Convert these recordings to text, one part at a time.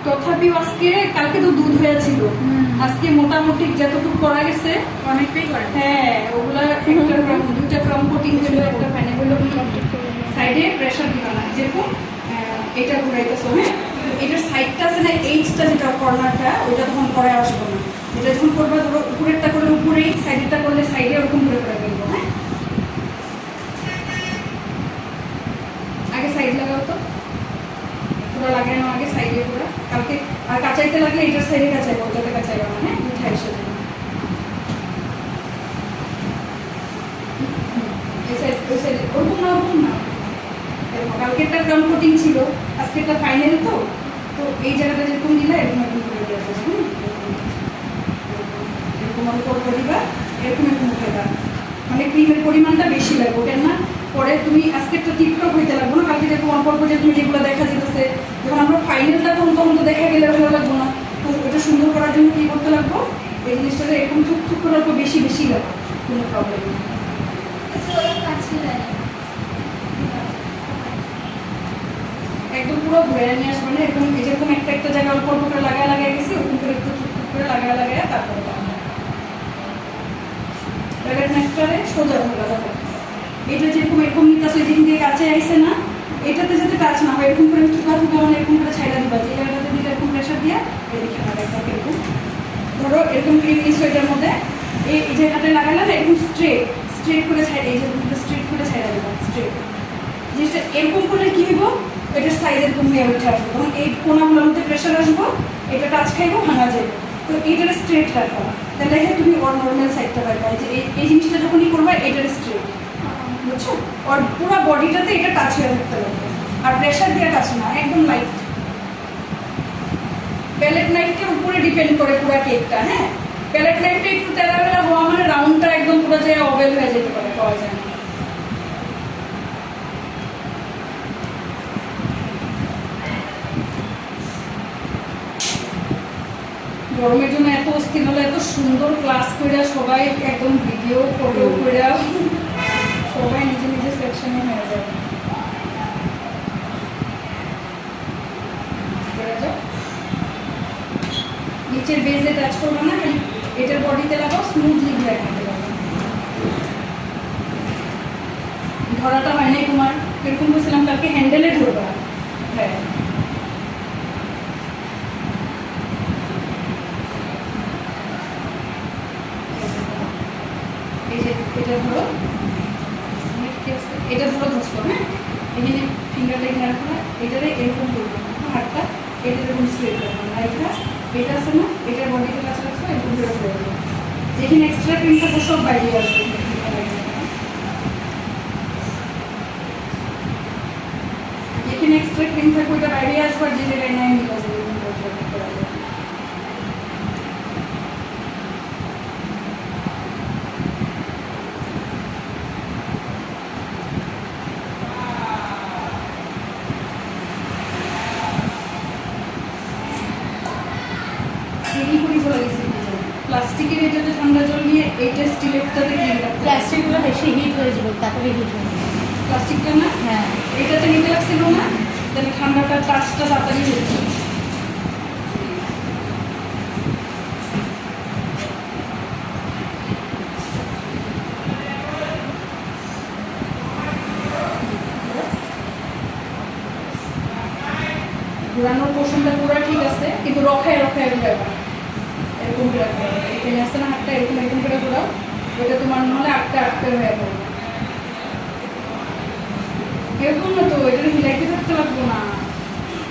তথাপি আজকে কালকে তো দুধ হয়েছিল, আজকে মোটামুটি যতটুকু করা গেছে অনেকটাই করে। হ্যাঁ ওগুলা একটা ক্রম দুইটা ক্রম কোটিং হলো, একটা ফ্যানে হলো, সাইডে প্রেসার দিবা না, যেরকম এটা ঘুরাইতেছো। হ্যাঁ এটার সাইডটা আছে না, এইচটা যেটা কর্নারটা ওইটা তখন পরে আসবো না, এটা যখন করবা ধরো উপরেরটা করলে উপরেই, সাইডেরটা করলে সাইডে, ওরকম করে করে ফেলবো। হ্যাঁ আগে সাইড লাগাও তো, পুরো লাগাই না আগে সাইডে পুরো। কালকে আর কাঁচাইতে লাগলে এটার সাইডে কাঁচাইবো, ওটাতে কাঁচাইবা না। হ্যাঁ মিঠাই সাথে এই সাইড ওই সাইড ওরকম না, ওরকম না। কালকে একটা গ্রাউন্ড কোটিং ছিল, আজকে একটা ফাইনাল, তো তো এই জায়গাটা যেরকম দিলে এরকম এরকম করে দেওয়া যাবে। এরকম অল্প অল্প দিবা, এরকম এরকম উঠাইবা, মানে ক্রিমের পরিমাণটা বেশি লাগবে, কেন না পরে তুমি আজকে একটা টিকটক হইতে লাগবো না, কালকে যেরকম অল্প অল্প যে তুমি যেগুলো দেখা যেতেছে, যখন আমরা ফাইনালটা তখন তখন তো দেখা গেলে ভালো লাগবো না, তো ওটা সুন্দর করার জন্য কী করতে লাগবো, এই জিনিসটাতে এরকম থুক থুক করে অল্প বেশি বেশি লাগবে, কোনো প্রবলেম নেই। একদম পুরো ঘুরে নিয়ে আসবে না, এরকম যেরকম একটা একটা জায়গায় অল্প অল্প করে লাগায় লাগায় গেছি, ওরকম করে একটু থুক থুক করে লাগায় লাগায় তারপরে নেক্সটারে সোজা ধরা যাবে। এটা যেরকম এরকম নিতেছে, যেদিন দিয়ে কাছে আইসে না, এটাতে যাতে টাচ না হয়, এরকম করে থুকা থুকা মানে এরকম করে ছাইড়া দিবা, যে জায়গাটাতে দিলে এরকম প্রেশার দিয়ে এদিকে লাগাইতে এরকম ধরো এরকম ক্রিম নিচ্ছ, এটার মধ্যে এই জায়গাটায় লাগালে না এরকম স্ট্রেট স্ট্রেট করে ছাইড়ে, এই যে স্ট্রেট করে ছাইড়া দিবা, স্ট্রেট জিনিসটা এরকম করলে কি হইব, এটার সাইজ এরকম হয়ে উঠে আসবে, তখন এই কোনাগুলোর মধ্যে প্রেশার আসবো, এটা টাচ খাইবো, ভাঙা যাবে। তো এইটার স্ট্রেট রাখবা, তাহলে তুমি ওর নর্মাল সাইডটা পাইবা, যে এই জিনিসটা যখনই করবা এটার স্ট্রেট, বুঝছো, আর পুরো বডিটাতে এটা টাচ হয়ে থাকতে লাগবে, আর প্রেশার দিয়ে টাচ না, একদম লাইট। প্যালেট নাইফটার উপরে ডিপেন্ড করে পুরো কেকটা। হ্যাঁ প্যালেট নাইফটা একটু তেলা বেলা হওয়া মানে রাউন্ডটা একদম পুরো যে অবেল হয়ে যেতে পারে, পাওয়া যায় না। গরমের জন্য এত অস্থির হলো, এত সুন্দর ক্লাস করে সবাই একদম ভিডিও ফটো করে সবাই নিজে নিজের সেকশনে হয়ে যাবে। নিচের বেজে টাচ করবো না, খালি এটার বডিতে লাগাও, স্মুথলি ঘুরে নিতে লাগাও। ধরাটা হয় নাই তোমার, কিরকম বলছিলাম কালকে হ্যান্ডেলে ধরবা। হ্যাঁ এটা ধরো, এটা ধরো ধরছো। হ্যাঁ এখানে ফিঙ্গারটা এখানে রাখো না, এটারে এরকম করবো না, হাতটা এটা এরকম স্ট্রেট করবো না, এটা আছে না, এটার বডিতে কাছে রাখছো, এরকম করে করবো, যেখানে এক্সট্রা ক্রিম থাকবে সব বাইরে আসবে। যেখানে এক্সট্রা ক্রিম থাকবে ওইটা বাইরে আসবে, আর যে জায়গায় নাই নিয়ে আসবে। প্লাস্টিকের এটাতে ঠান্ডা জল নিয়ে এইটা স্টিলেরটাতে ক্লিন করতে, প্লাস্টিকগুলো বেশি হিট হয়ে যাবে, তারপরে হিট হয়ে যাবে প্লাস্টিকটা না। হ্যাঁ এটাতে নিতে লাগছিল না, তাহলে ঠান্ডাটা টাচটা তাড়াতাড়ি হচ্ছে। ঘোরানোর পোর্শনটা পুরো ঠিক আছে, কিন্তু রখায় রখায় ব্যাপার এরকম করে এখানে আসছে না, হাতটা এরকম এরকম করে ঘোরাও, ওইটা তোমার নাহলে আটকে আটকে হয়ে পড়বে। এরকম না তো, এটা হিলাইতে থাকতে লাগবো না,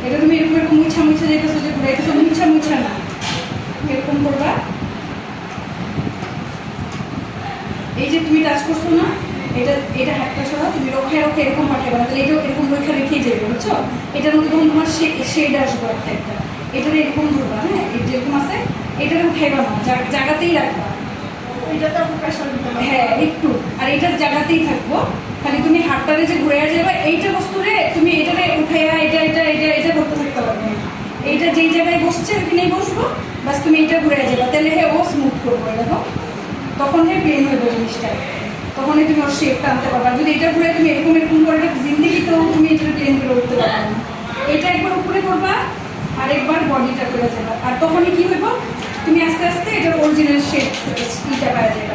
এটা তুমি এরকম এরকম মুছা মুছা যেতেছো, যে ঘুরাইতেছো, মুছা মুছা না, এরকম করবা। এই যে তুমি টাচ করছো না, এটা এটা হাতটা সরা, তুমি রখায় রখায় এরকম পাঠাবে না, তাহলে এটাও এরকম রেখা রেখেই যাবে, বুঝছো। এটার মধ্যে তখন তোমার শেড আসবে একটা একটা, এটার এরকম ধরবা। হ্যাঁ যেরকম আছে এটা উঠাইবা না, জায়গাতেই রাখবা, এটা তো প্রেশার দিতে হবে। হ্যাঁ একটু, আর এটার জায়গাতেই থাকবো, খালি তুমি হাতটারে যে ঘুরে যাবে এইটা বস্তুরে তুমি এটারে উঠাইয়া এটা এটা এটা এটা করতে থাকতে পারবে না, এইটা যেই জায়গায় বসছে ওখানেই বসবো, বাস তুমি এটা ঘুরে যাবে, তাহলে হ্যাঁ ও স্মুথ করবো, দেখো তখন হ্যাঁ প্লেন হইবে জিনিসটা, তখনই তুমি ওর শেপটা আনতে পারবা। যদি এটা ঘুরে তুমি এরকম এরকম করে জিন্দিগিতেও তুমি এটা প্লেন করে উঠতে পারবে না। এটা একবার উপরে করবা, আরেকবার বডিটা করে যাবে। আর তখনই কি হইব, তুমি আস্তে আস্তে এটার অরিজিনাল শেপ ইটা পাওয়া যাবে।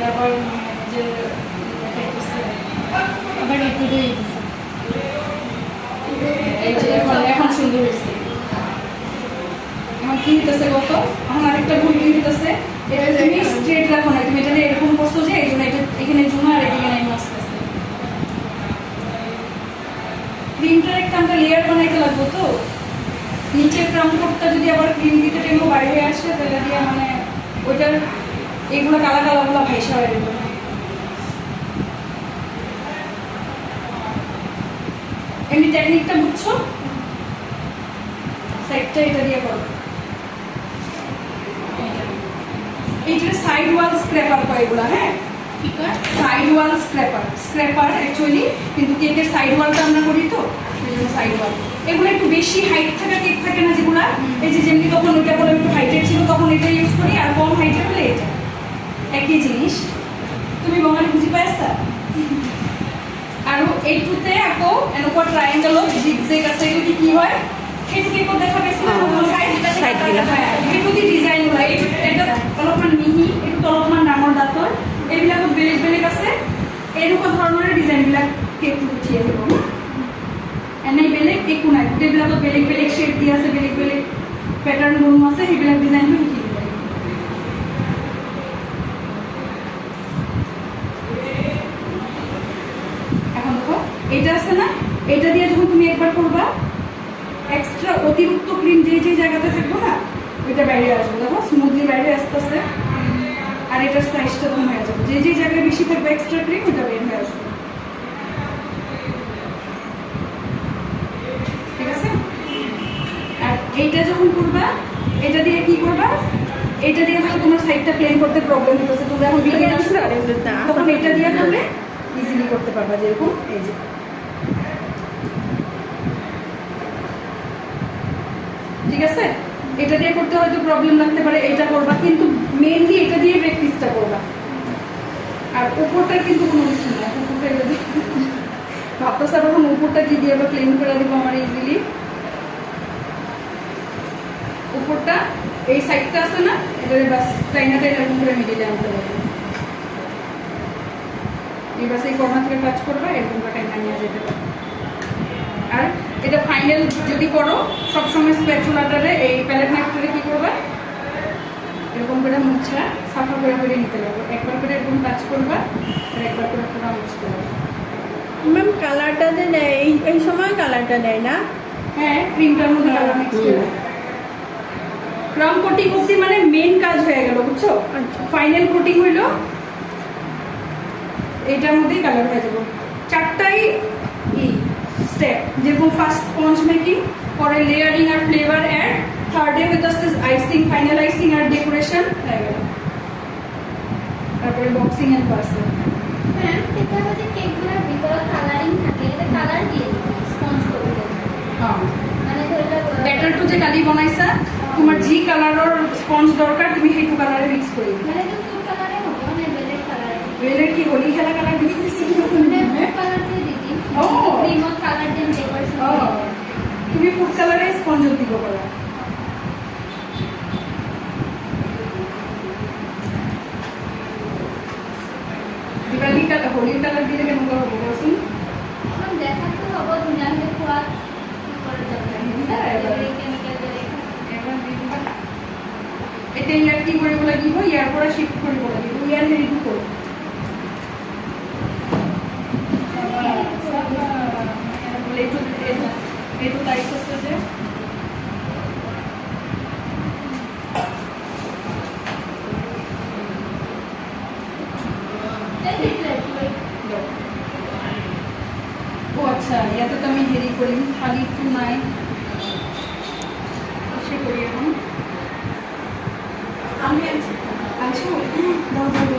আবার যে আবার একটু দিয়ে দিচ্ছে। এই যে এখন সুন্দর হয়েছে। এখন কি হইতেছে কত, এখন আরেকটা ভুল কি হইতেছে, এটা তুমি স্ট্রেট রাখো না, তুমি এটা এরকম করছো যে এই জন্য এটা এখানে জুমা আর এদিকে নাই আসতেছে। ক্রিমটার একটা আমরা লেয়ার বানাইতে লাগবো, তো নিচের ক্রাউন কোটটা যদি আবার ক্রিম দিতে টেমো বাইরে হয়ে আসে তাহলে দিয়ে মানে ওইটার এগুলো কালা কালাগুলো ভাইসা হয়ে যাবে। এমনি টেকনিকটা বুঝছো, সাইডটা এটা দিয়ে করো। এইটা সাইড ওয়াল স্ক্র্যাপার কয় এগুলা, হ্যাঁ কি কয়? সাইড ওয়াল স্ক্র্যাপার অ্যাকচুয়ালি, কিন্তু কেকের সাইড ওয়ালটা আমরা করি তো সাইড ওয়াল। এগুলো একটু বেশি হাইট থাকা কেক থাকে না যেগুলা, এই যে যেমনি তখন ওইটা বলে একটু হাইটের ছিল তখন এটা ইউজ করি, আর কম হাইটের হলে এটা একই জিনিস। তুমি বঙালি বুঝি পাইছা? আর এইটুতে আকো এনেকুৱা ট্রায়াঙ্গেল জিগজেগ আছে, এটু কি হয় সেইটো কেকত দেখা পাইছিলা সাইড সেইটো দি ডিজাইন হয়। এটা অলপমান মিহি, এইটো অলপমান ডাঙৰ দাঁতৰ, এইবিলাকত বেলেগ বেলেগ আছে। এনেকুৱা ধৰণৰ ডিজাইনবিলাক কেকটো উঠি আহিব। এনেই বেলেগ একো নাই, গোটেইবিলাকত বেলেগ বেলেগ শ্বেপ দি আছে, বেলেগ বেলেগ পেটাৰ্ণ বনোৱা আছে, সেইবিলাক ডিজাইনটো শিকি দিব লাগিব। এখন দেখো এটা আছে না, এটা দিয়ে যখন তুমি একবার করবা এক্সট্রা অতিরিক্ত ক্রিম যে যে জায়গাতে থাকবো না ওইটা বাইরে আসবে, দেখো স্মুথলি বাইরে আসতে আসতে। আর এটার সাইজটা তখন হয়ে যাবে, যে যে জায়গায় বেশি থাকবে এক্সট্রা ক্রিম ওইটা বের হয়ে আসবে। ঠিক আছে? আর এইটা যখন করবা, এটা দিয়ে কি করবা, এটা দিয়ে ধরো তোমার সাইডটা প্লেন করতে প্রবলেম হতেছে, তোমরা এখন বিগিনার তখন এটা দিয়ে করলে ইজিলি করতে পারবা। যেরকম এই যে ঠিক আছে, এটা দিয়ে করতে হয়তো প্রবলেম লাগতে পারে, এটা করবা, কিন্তু মেইনলি এটা দিয়ে প্র্যাকটিসটা করবা। আর উপরটা কিন্তু কোনো কিছু না, উপরটা এটা দিয়ে ভাবতে স্যার এখন উপরটা কি দিয়ে আবার ক্লিন করে দিব আমার ইজিলি। উপরটা এই সাইডটা আছে না, এটা বাস টাইনাটা এরকম করে মিডিলে আনতে হবে। এই বাস এই কর্নার থেকে টাচ করবা, এরকম করে টাইনা নিয়ে যেতে পারবে। আর এটা ফাইনাল যদি করো সবসময় স্প্যাচুলাটারে এই প্যালেট নাইফটারে কি করবা, এরকম করে মুছা সাফা করে করে নিতে লাগবে। একবার করে এরকম টাচ করবা আর একবার করে পুরো মুছতে হবে। ম্যাম কালারটা যে নেয় এই সময় কালারটা নেয় না? হ্যাঁ, ক্রিমটার মধ্যে কালার মিক্স করে ক্রাউন কোটিং অবধি মানে মেইন কাজ হয়ে গেল, বুঝছো? আচ্ছা। ফাইনাল কোটিং হইলো এটার মধ্যেই কালার হয়ে যাবে। চারটাই স্টেপ, যেরকম ফার্স্ট স্পঞ্জ মেকিং, পরে লেয়ারিং আর ফ্লেভার অ্যাড, থার্ডে হইতেছে আইসিং, ফাইনাল আইসিং আর ডেকোরেশন হয়ে গেল, তারপরে বক্সিং এন্ড পার্সেল। ম্যাম এটা হচ্ছে কেকগুলোর ভিতরে কালারিং থাকে, এটা কালার দিয়ে দিতে স্পঞ্জ করে দেবে। হ্যাঁ, মানে ধরে ব্যাটার টু যে কালি বনাইছা, তোমার জি কালারের স্পঞ্জ দরকার, তুমি সেইটো কালারে মিক্স করে দিবে। মানে তো ফুড কালারে হবে, মানে বেলেগ কালারে। বেলের কি হোলি খেলা কালার দিকে মানে ফুড কালার দিয়ে দিদি, ও। ক্রিমত কালার দিয়ে ডেকোরেশন ও, করে দেবে। তুমি ফুড কালারে স্পঞ্জ দিব পারো। দিবালি কালার, হোলির কালার দিলে কেমন হবে বলুন? এখন দেখাতে হবে দুনিয়াতে খোয়া কি করে যাবে, কেমিক্যাল দিয়ে এবার দিয়ে দিবা। এতে ইয়ার কি করে বলে দিব, ইয়ার পরে শিফট করে বলে দিব, ইয়ার হেরি টু করো। একটু টাইট করতে যে ও আচ্ছা, ইয়াতে তো আমি হেরি করি খালি একটু নাই সে করি এখন আমি আনছো দাও দাও